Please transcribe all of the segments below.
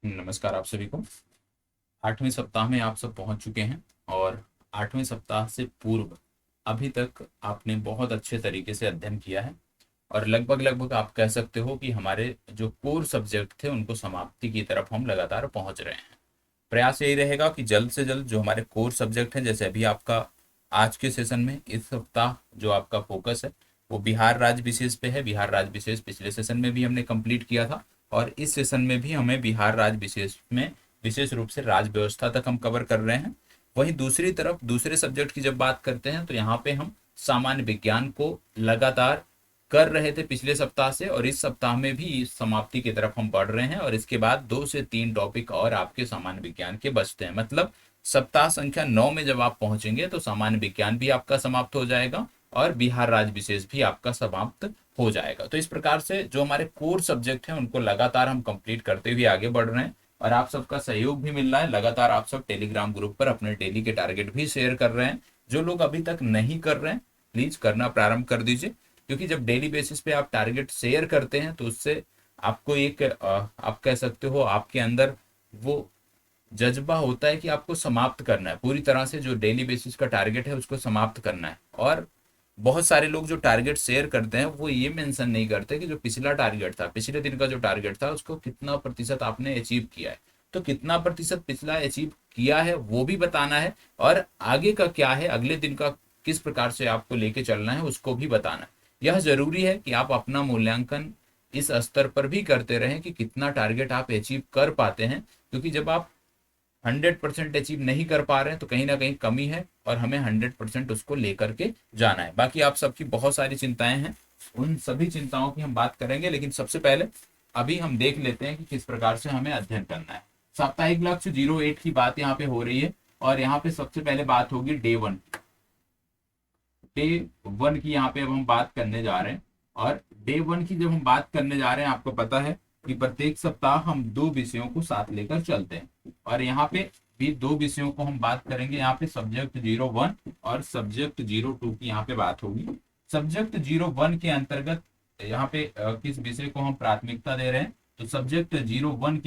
नमस्कार आप सभी को। 8वें सप्ताह में आप सब पहुंच चुके हैं और 8वें सप्ताह से पूर्व अभी तक आपने बहुत अच्छे तरीके से अध्ययन किया है और लगभग लगभग आप कह सकते हो कि हमारे जो कोर सब्जेक्ट थे उनको समाप्ति की तरफ हम लगातार पहुंच रहे हैं। प्रयास यही रहेगा कि जल्द से जल्द जो हमारे कोर सब्जेक्ट हैं, जैसे अभी आपका आज के सेशन में इस सप्ताह जो आपका फोकस है वो बिहार राज्य विशेष पे है। बिहार राज्य विशेष पिछले सेशन में भी हमने कंप्लीट किया था और इस सेशन में भी हमें बिहार राज्य विशेष में विशेष रूप से राज्य व्यवस्था तक हम कवर कर रहे हैं। वहीं दूसरी तरफ दूसरे सब्जेक्ट की जब बात करते हैं तो यहाँ पे हम सामान्य विज्ञान को लगातार कर रहे थे पिछले सप्ताह से और इस सप्ताह में भी इस समाप्ति की तरफ हम बढ़ रहे हैं और इसके बाद 2 से 3 टॉपिक और आपके सामान्य विज्ञान के बचते हैं। मतलब सप्ताह संख्या 9 में जब आप पहुंचेंगे तो सामान्य विज्ञान भी आपका समाप्त हो जाएगा और बिहार राज्य विशेष भी आपका समाप्त हो जाएगा। तो इस प्रकार से जो हमारे कोर सब्जेक्ट हैं उनको लगातार हम कंप्लीट करते हुए आगे बढ़ रहे हैं और आप सबका सहयोग भी मिल रहा है। लगातार आप सब टेलीग्राम ग्रुप पर अपने डेली के टारगेट भी शेयर कर रहे हैं। जो लोग अभी तक नहीं कर रहे हैं प्लीज करना प्रारंभ कर दीजिए, क्योंकि जब डेली बेसिस पे आप टारगेट शेयर करते हैं तो उससे आपको एक आप कह सकते हो आपके अंदर वो जज्बा होता है कि आपको समाप्त करना है, पूरी तरह से जो डेली बेसिस का टारगेट है उसको समाप्त करना है। और बहुत सारे लोग जो टारगेट शेयर करते हैं वो ये मेंशन नहीं करते कि जो पिछला टारगेट था, पिछले दिन का जो टारगेट था उसको कितना प्रतिशत आपने अचीव किया है। तो कितना प्रतिशत पिछला अचीव किया है वो भी बताना है और आगे का क्या है, अगले दिन का किस प्रकार से आपको लेके चलना है उसको भी बताना है। यह जरूरी है कि आप अपना मूल्यांकन इस स्तर पर भी करते रहें कि कितना टारगेट आप अचीव कर पाते हैं, क्योंकि जब आप 100% अचीव नहीं कर पा रहे हैं तो कहीं ना कहीं कमी है और हमें 100% उसको लेकर के जाना है। बाकी आप सबकी बहुत सारी चिंताएं हैं, उन सभी चिंताओं की हम बात करेंगे, लेकिन सबसे पहले अभी हम देख लेते हैं कि किस प्रकार से हमें अध्ययन करना है। साप्ताहिक लक्ष्य 08 की बात यहाँ पे हो रही है और यहाँ पे सबसे पहले बात होगी डे 1 की। यहाँ पे अब हम बात करने जा रहे हैं और डे 1 की जब हम बात करने जा रहे हैं, आपको पता है कि प्रत्येक सप्ताह हम 2 विषयों को साथ लेकर चलते हैं और यहाँ पे भी 2 विषयों को हम बात करेंगे। यहाँ पे सब्जेक्ट 01 और सब्जेक्ट 02 की यहाँ पे बात होगी। सब्जेक्ट 01 के अंतर्गत यहाँ पे किस विषय को हम प्राथमिकता दे रहे हैं, तो सब्जेक्ट 01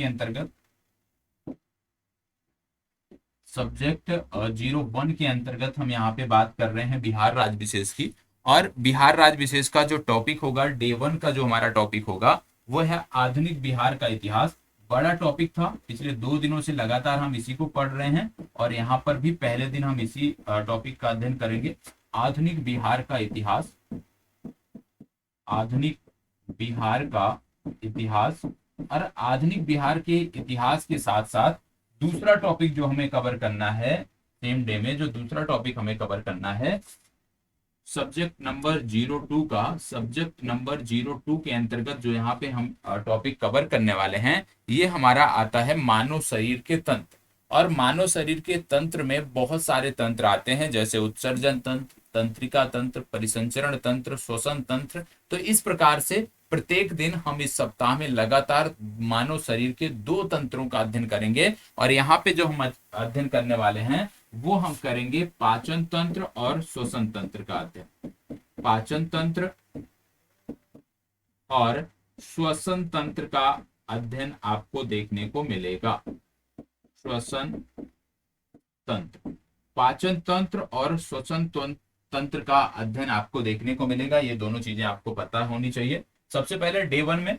के अंतर्गत हम यहाँ पे बात कर रहे हैं बिहार राज्य विशेष की। और बिहार राज्य विशेष का जो टॉपिक होगा, डे 1 का जो हमारा टॉपिक होगा वो है आधुनिक बिहार का इतिहास। बड़ा टॉपिक था, पिछले 2 दिनों से लगातार हम इसी को पढ़ रहे हैं और यहाँ पर भी पहले दिन हम इसी टॉपिक का अध्ययन करेंगे, आधुनिक बिहार का इतिहास। आधुनिक बिहार का इतिहास और आधुनिक बिहार के इतिहास के साथ साथ दूसरा टॉपिक जो हमें कवर करना है सेम डे में, जो दूसरा टॉपिक हमें कवर करना है सब्जेक्ट नंबर 02 का, सब्जेक्ट नंबर 02 के अंतर्गत जो यहाँ पे हम टॉपिक कवर करने वाले हैं ये हमारा आता है मानव शरीर के तंत्र। और मानव शरीर के तंत्र में बहुत सारे तंत्र आते हैं, जैसे उत्सर्जन तंत्र, तंत्रिका तंत्र, परिसंचरण तंत्र, श्वसन तंत्र। तो इस प्रकार से प्रत्येक दिन हम इस सप्ताह में लगातार मानव शरीर के 2 तंत्रों का अध्ययन करेंगे और यहाँ पे जो हम अध्ययन करने वाले हैं वो हम करेंगे पाचन तंत्र और श्वसन तंत्र का अध्ययन। पाचन तंत्र और श्वसन तंत्र का अध्ययन आपको देखने को मिलेगा। श्वसन तंत्र, पाचन तंत्र और श्वसन तंत्र का अध्ययन आपको देखने को मिलेगा। ये दोनों चीजें आपको पता होनी चाहिए। सबसे पहले डे 1 में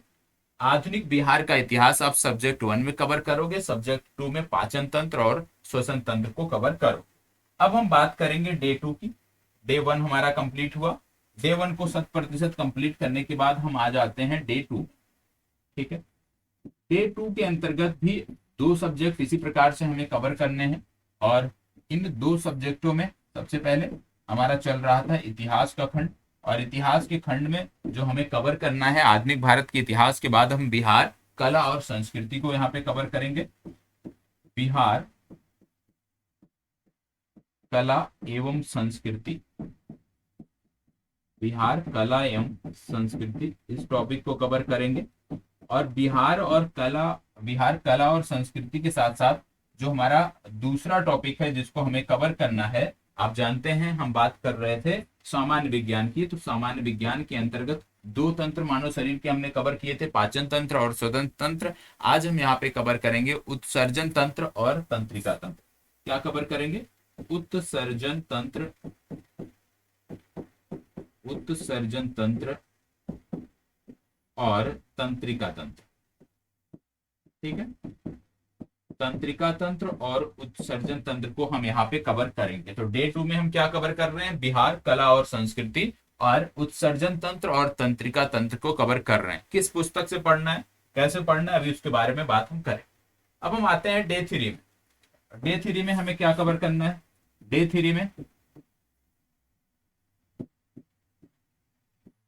आधुनिक बिहार का इतिहास आप सब्जेक्ट 1 में कवर करोगे, सब्जेक्ट 2 में पाचन तंत्र और श्वसन तंत्र को कवर करो। अब हम बात करेंगे डे 2 की। डे 1 हमारा कंप्लीट हुआ। डे 1 को 100% कंप्लीट करने के बाद हम आ जाते हैं डे 2। ठीक है, डे 2 के अंतर्गत भी 2 सब्जेक्ट इसी प्रकार से हमें कवर करने हैं और इन 2 सब्जेक्टों में सबसे पहले हमारा चल रहा था इतिहास का खंड और इतिहास के खंड में जो हमें कवर करना है आधुनिक भारत के इतिहास के बाद हम बिहार कला और संस्कृति को यहाँ पे कवर करेंगे। बिहार कला एवं संस्कृति, बिहार कला एवं संस्कृति, इस टॉपिक को कवर करेंगे। और बिहार कला और संस्कृति के साथ साथ जो हमारा दूसरा टॉपिक है जिसको हमें कवर करना है, आप जानते हैं हम बात कर रहे थे सामान्य विज्ञान की, तो सामान्य विज्ञान के अंतर्गत दो तंत्र मानव शरीर के हमने कवर किए थे, पाचन तंत्र और श्वसन तंत्र। आज हम यहाँ पे कवर करेंगे उत्सर्जन तंत्र और तंत्रिका तंत्र। क्या कवर करेंगे? उत्सर्जन तंत्र, उत्सर्जन तंत्र और तंत्रिका तंत्र। ठीक है, तंत्रिका तंत्र और उत्सर्जन तंत्र को हम यहाँ पे कवर करेंगे। तो डे 2 में हम क्या कवर कर रहे हैं? बिहार, कला और संस्कृति, और उत्सर्जन तंत्र और तंत्रिका तंत्र को कवर कर रहे हैं। किस पुस्तक से पढ़ना है, कैसे पढ़ना है, अभी उसके बारे में बात हम करें। अब हम आते हैं डे 3 में। डे 3 में हमें क्या कवर करना है? डे 3 में,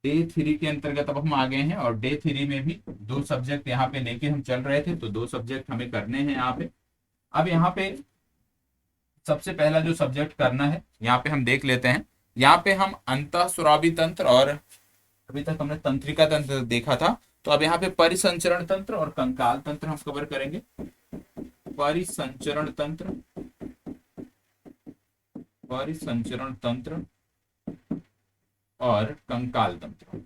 डे 3 के अंतर्गत अब हम आ गए हैं, और डे 3 में भी दो सब्जेक्ट यहाँ पे लेके हम चल रहे थे, तो दो सब्जेक्ट हमें करने हैं यहाँ पे। अब यहाँ पे सबसे पहला जो सब्जेक्ट करना है, यहाँ पे हम देख लेते हैं। यहाँ पे हम अंतःस्रावी तंत्र, और अभी तक हमने तंत्रिका तंत्र देखा था, तो अब यहाँ पे परिसंचरण तंत्र और कंकाल तंत्र हम कवर करेंगे। परिसंचरण तंत्र, परिसंचरण तंत्र और कंकाल तंत्र।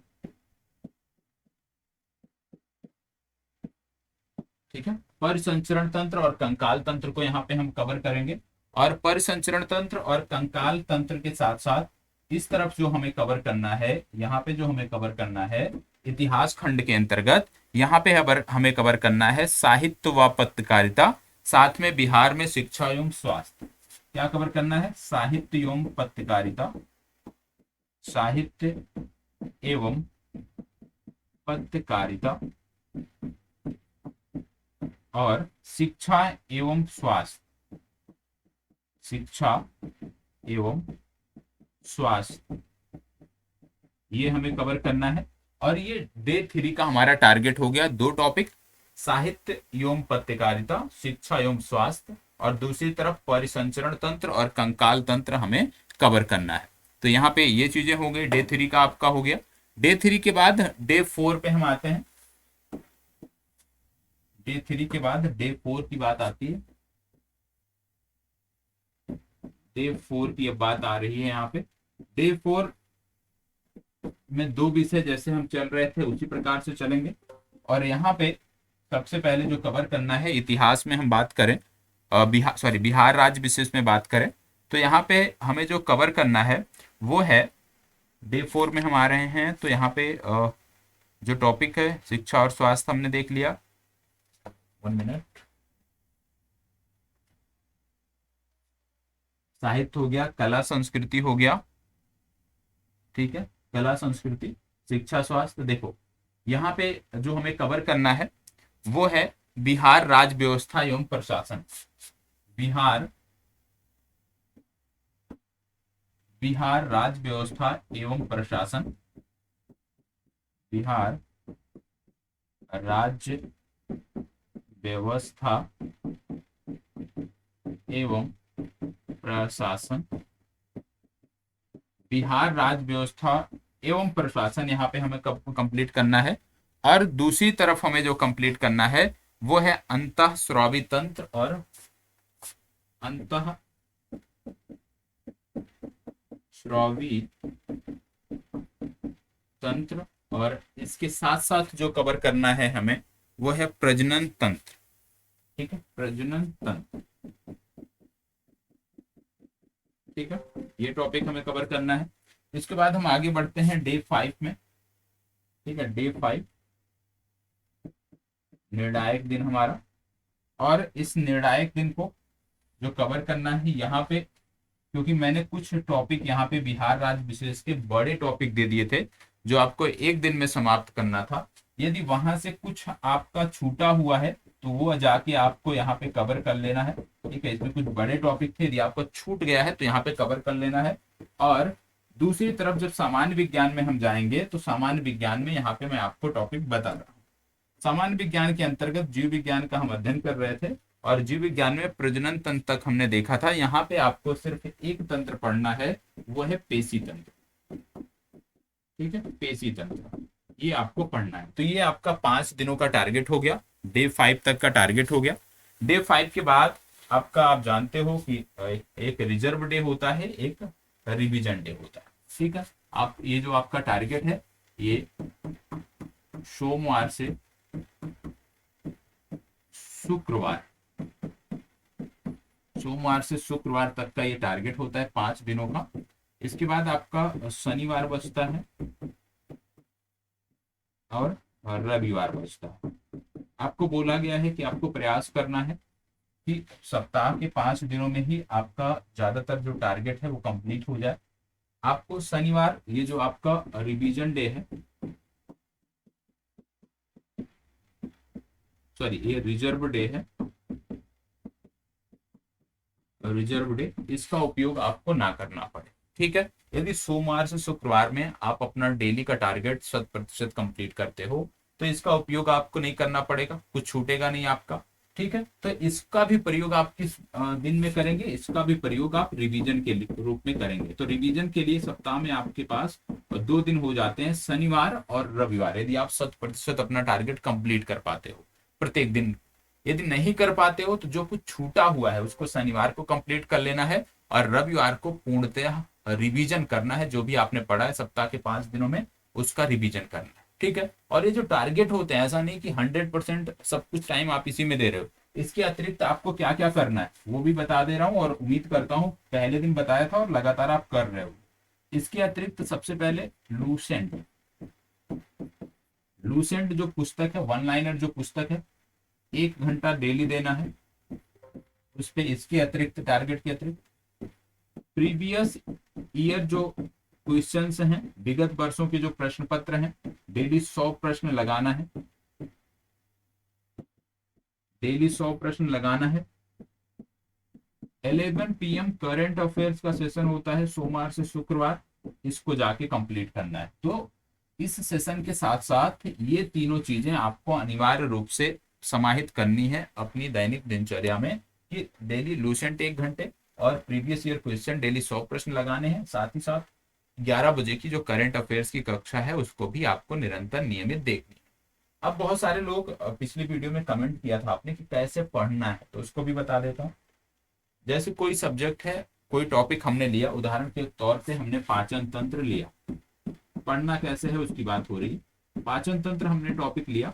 ठीक है, परिसंचरण तंत्र और कंकाल तंत्र को यहाँ पे हम कवर करेंगे। और परिसंचरण तंत्र और कंकाल तंत्र के साथ साथ इस तरफ जो हमें कवर करना है, यहाँ पे जो हमें कवर करना है इतिहास खंड के अंतर्गत, यहाँ पे हमें कवर करना है साहित्य व पत्रकारिता, साथ में बिहार में शिक्षा एवं स्वास्थ्य। क्या कवर करना है? साहित्य एवं पत्रकारिता, साहित्य एवं पत्रकारिता और शिक्षा एवं स्वास्थ्य, शिक्षा एवं स्वास्थ्य, ये हमें कवर करना है। और ये डे 3 का हमारा टारगेट हो गया। दो टॉपिक, साहित्य एवं पत्रकारिता, शिक्षा एवं स्वास्थ्य, और दूसरी तरफ परिसंचरण तंत्र और कंकाल तंत्र हमें कवर करना है। तो यहाँ पे ये चीजें हो गई, डे 3 का आपका हो गया। डे 3 के बाद डे 4 पे हम आते हैं। डे 3 के बाद डे 4 की बात आती है। डे 4 की अब बात आ रही है यहाँ पे। डे 4 में दो विषय जैसे हम चल रहे थे उसी प्रकार से चलेंगे। और यहाँ पे सबसे पहले जो कवर करना है, इतिहास में हम बात करें, बिहार राज्य विशेष में बात करें, तो यहाँ पे हमें जो कवर करना है वो है, डे 4 में हम आ रहे हैं, तो यहाँ पे जो टॉपिक है शिक्षा और स्वास्थ्य हमने देख लिया। 1 मिनट। साहित्य हो गया, कला संस्कृति हो गया। ठीक है, कला संस्कृति, शिक्षा स्वास्थ्य। देखो यहाँ पे जो हमें कवर करना है वो है बिहार राज्य व्यवस्था एवं प्रशासन। बिहार, बिहार राज्य व्यवस्था एवं प्रशासन, बिहार राज्य व्यवस्था एवं प्रशासन, बिहार राज्य व्यवस्था एवं प्रशासन यहाँ पे हमें कंप्लीट करना है। और दूसरी तरफ हमें जो कंप्लीट करना है वो है अंतःस्रावी तंत्र और अंतःस्रावी तंत्र, और इसके साथ साथ जो कवर करना है हमें वो है प्रजनन तंत्र। ठीक है, प्रजनन तंत्र। ठीक है, ये टॉपिक हमें कवर करना है। इसके बाद हम आगे बढ़ते हैं डे 5 में। ठीक है, डे 5 निर्णायक दिन हमारा, और इस निर्णायक दिन को जो कवर करना है यहाँ पे, क्योंकि मैंने कुछ टॉपिक यहाँ पे बिहार राज्य विशेष के बड़े टॉपिक दे दिए थे जो आपको एक दिन में समाप्त करना था। यदि वहां से कुछ आपका छूटा हुआ है तो वो जाके आपको यहाँ पे कवर कर लेना है। ठीक है, इसमें कुछ बड़े टॉपिक थे, यदि आपको छूट गया है तो यहाँ पे कवर कर लेना है। और दूसरी तरफ जब सामान्य विज्ञान में हम जाएंगे तो सामान्य विज्ञान में यहाँ पे मैं आपको टॉपिक बता रहा हूँ। सामान्य विज्ञान के अंतर्गत जीव विज्ञान का हम अध्ययन कर रहे थे, और जीव विज्ञान में प्रजनन तंत्र तक हमने देखा था। यहाँ पे आपको सिर्फ एक तंत्र पढ़ना है, वो है पेशी तंत्र। ठीक है, पेशी तंत्र, ये आपको पढ़ना है। तो ये आपका 5 दिनों का टारगेट हो गया, डे 5 तक का टारगेट हो गया। डे 5 के बाद आपका, आप जानते हो कि एक रिजर्व डे होता है, एक रिवीजन डे होता है। ठीक है, आप ये जो आपका टारगेट है ये सोमवार से शुक्रवार, सोमवार से शुक्रवार तक का ये टारगेट होता है 5 दिनों का। इसके बाद आपका शनिवार बचता है और रविवार बचता है। आपको बोला गया है कि आपको प्रयास करना है कि सप्ताह के 5 दिनों में ही आपका ज्यादातर जो टारगेट है वो कंप्लीट हो जाए। आपको शनिवार, ये जो आपका रिवीजन डे है, सॉरी ये रिजर्व डे है, रिजर्व डे, इसका उपयोग आपको ना करना पड़े। ठीक है, यदि सोमवार से शुक्रवार में आप अपना डेली का टारगेट 100% कंप्लीट करते हो तो इसका उपयोग आपको नहीं करना पड़ेगा, कुछ छूटेगा नहीं आपका। ठीक है, तो इसका भी प्रयोग आप किस दिन में करेंगे, इसका भी प्रयोग आप रिवीजन के रूप में करेंगे। तो रिवीजन के लिए सप्ताह में आपके पास 2 दिन हो जाते हैं, शनिवार और रविवार, यदि आप 100% अपना टारगेट कंप्लीट कर पाते हो प्रत्येक दिन। यदि नहीं कर पाते हो तो जो कुछ छूटा हुआ है उसको शनिवार को कंप्लीट कर लेना है और रविवार को पूर्णतः रिवीजन करना है। जो भी आपने पढ़ा है सप्ताह के 5 दिनों में उसका रिवीजन करना है। ठीक है, और ये जो टारगेट होते हैं, ऐसा नहीं कि 100% सब कुछ टाइम आप इसी में दे रहे हो, इसके अतिरिक्त आपको क्या क्या करना है वो भी बता दे रहा हूँ और उम्मीद करता हूँ पहले दिन बताया था और लगातार आप कर रहे हो। इसके अतिरिक्त सबसे पहले लूसेंट, लूसेंट जो पुस्तक है, वन लाइनर जो पुस्तक है, 1 घंटा डेली देना है उस पे। इसके अतिरिक्त, टारगेट के अतिरिक्त प्रीवियस ईयर जो क्वेश्चंस हैं, विगत वर्षों के जो प्रश्न पत्र हैं, डेली 100 प्रश्न लगाना है, डेली 100 प्रश्न लगाना है। 11 PM करंट अफेयर्स का सेशन होता है सोमवार से शुक्रवार, इसको जाके कंप्लीट करना है। तो इस सेशन के साथ साथ ये तीनों चीजें आपको अनिवार्य रूप से समाहित करनी है अपनी दैनिक दिनचर्या में, कि डेली लूसेंट 1 घंटे और प्रीवियस ईयर क्वेश्चन डेली 100 प्रश्न लगाने हैं। साथ ही साथ 11 बजे की जो करंट अफेयर्स की कक्षा है उसको भी आपको निरंतर नियमित देखनी है। अब बहुत सारे लोग पिछली वीडियो में कमेंट किया था आपने कि कैसे पढ़ना है, तो उसको भी बता देता हूँ। जैसे कोई सब्जेक्ट है, कोई टॉपिक हमने लिया, उदाहरण के तौर पे हमने पाचन तंत्र लिया, पढ़ना कैसे है उसकी बात हो रही। पाचन तंत्र हमने टॉपिक लिया।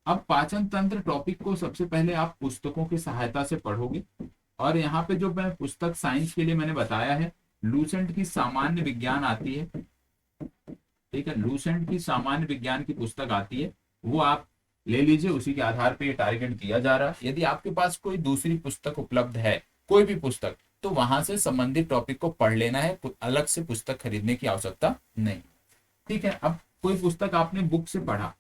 अब पाचन तंत्र टॉपिक को सबसे पहले आप पुस्तकों की सहायता से पढ़ोगे, और यहाँ पे जो मैं पुस्तक साइंस के लिए मैंने बताया है, लूसेंट की सामान्य विज्ञान आती है। ठीक है, लूसेंट की सामान्य विज्ञान की पुस्तक आती है, वो आप ले लीजिए, उसी के आधार पे ये टारगेट दिया जा रहा है। यदि आपके पास कोई दूसरी पुस्तक उपलब्ध है, कोई भी पुस्तक, तो वहां से संबंधित टॉपिक को पढ़ लेना है, अलग से पुस्तक खरीदने की आवश्यकता नहीं। ठीक है, अब कोई पुस्तक आपने बुक से पढ़ा,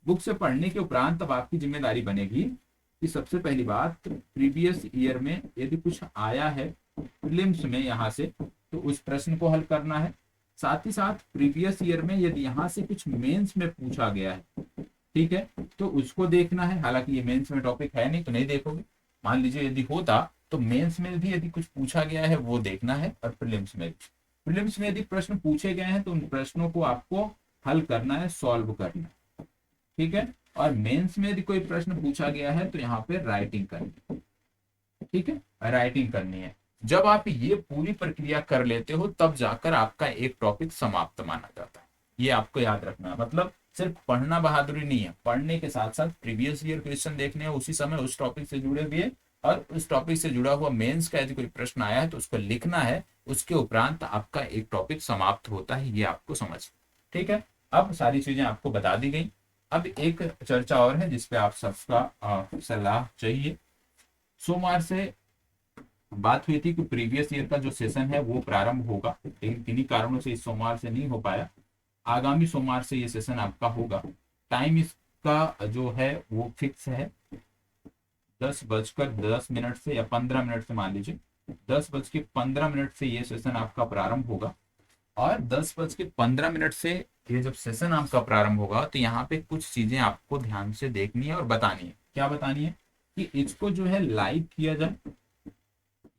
बुक से पढ़ने के उपरांत अब आपकी जिम्मेदारी बनेगी कि सबसे पहली बात, प्रीवियस ईयर में यदि कुछ आया है प्रीलिम्स में यहाँ से, तो उस प्रश्न को हल करना है। साथ ही साथ प्रीवियस ईयर में यदि यहाँ से कुछ मेंस में पूछा गया है, ठीक है, तो उसको देखना है। हालांकि ये मेंस में टॉपिक है नहीं तो नहीं देखोगे, मान लीजिए यदि होता तो मेंस में भी यदि कुछ पूछा गया है वो देखना है, और प्रीलिम्स में भी, प्रीलिम्स में यदि प्रश्न पूछे गए हैं तो उन प्रश्नों को आपको हल करना है, सॉल्व करना है। ठीक है, और मेंस में यदि कोई प्रश्न पूछा गया है तो यहाँ पे राइटिंग करनी है। ठीक है, राइटिंग करनी है। जब आप ये पूरी प्रक्रिया कर लेते हो तब जाकर आपका एक टॉपिक समाप्त माना जाता है। ये आपको याद रखना है। मतलब सिर्फ पढ़ना बहादुरी नहीं है, पढ़ने के साथ साथ प्रीवियस ईयर क्वेश्चन देखने हैं उसी समय उस टॉपिक से जुड़े हुए, और उस टॉपिक से जुड़ा हुआ मेंस का यदि कोई प्रश्न आया है तो उसको लिखना है। उसके उपरांत आपका एक टॉपिक समाप्त होता है, ये आपको समझ। ठीक है, अब सारी चीजें आपको बता दी गई। अब एक चर्चा और है जिसपे आप सबका सलाह चाहिए। सोमवार से बात हुई थी कि प्रीवियस ईयर का जो सेशन है वो प्रारंभ होगा, लेकिन किन्हीं कारणों से इस सोमवार से नहीं हो पाया। आगामी सोमवार से ये सेशन आपका होगा। टाइम इसका जो है वो फिक्स है, 10:10 से या 15 मिनट से, मान लीजिए 10:15 से ये सेशन आपका प्रारंभ होगा। और 10:15 से ये जब सेशन आपका प्रारंभ होगा तो यहाँ पे कुछ चीजें आपको ध्यान से देखनी है और बतानी है। क्या बतानी है? कि इसको जो है लाइव किया जाए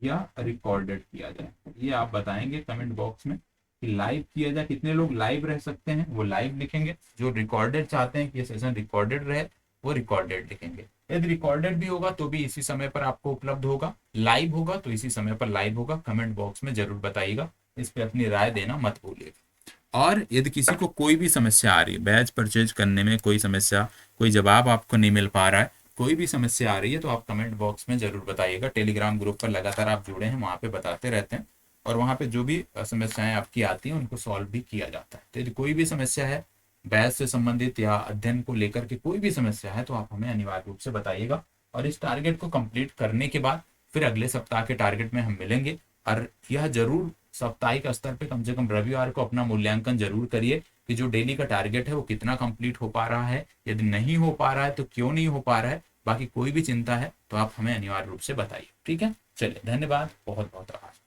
या रिकॉर्डेड किया जाए, ये आप बताएंगे कमेंट बॉक्स में कि लाइव किया जाए। कितने लोग लाइव रह सकते हैं वो लाइव लिखेंगे, जो रिकॉर्डेड चाहते हैं कि ये सेशन रिकॉर्डेड रहे वो रिकॉर्डेड लिखेंगे। यदि रिकॉर्डेड भी होगा तो भी इसी समय पर आपको उपलब्ध होगा, लाइव होगा तो इसी समय पर लाइव होगा। कमेंट बॉक्स में जरूर बताइएगा, इस पे अपनी राय देना मत भूलिएगा। और यदि किसी को कोई भी समस्या आ रही है, बैच परचेज करने में कोई समस्या, कोई जवाब आपको नहीं मिल पा रहा है, कोई भी समस्या आ रही है, तो आप कमेंट बॉक्स में जरूर बताइएगा। टेलीग्राम ग्रुप पर लगातार आप जुड़े हैं, वहाँ पे बताते रहते हैं, और वहाँ पे जो भी समस्याएं आपकी आती हैं उनको सॉल्व भी किया जाता है। तो यदि कोई भी समस्या है बैच से संबंधित या अध्ययन को लेकर के कोई भी समस्या है, तो आप हमें अनिवार्य रूप से बताइएगा। और इस टारगेट को कंप्लीट करने के बाद फिर अगले सप्ताह के टारगेट में हम मिलेंगे। और यह जरूर साप्ताहिक स्तर पे कम से कम रविवार को अपना मूल्यांकन जरूर करिए कि जो डेली का टारगेट है वो कितना कंप्लीट हो पा रहा है, यदि नहीं हो पा रहा है तो क्यों नहीं हो पा रहा है। बाकी कोई भी चिंता है तो आप हमें अनिवार्य रूप से बताइए। ठीक है, चलिए, धन्यवाद, बहुत बहुत आभार।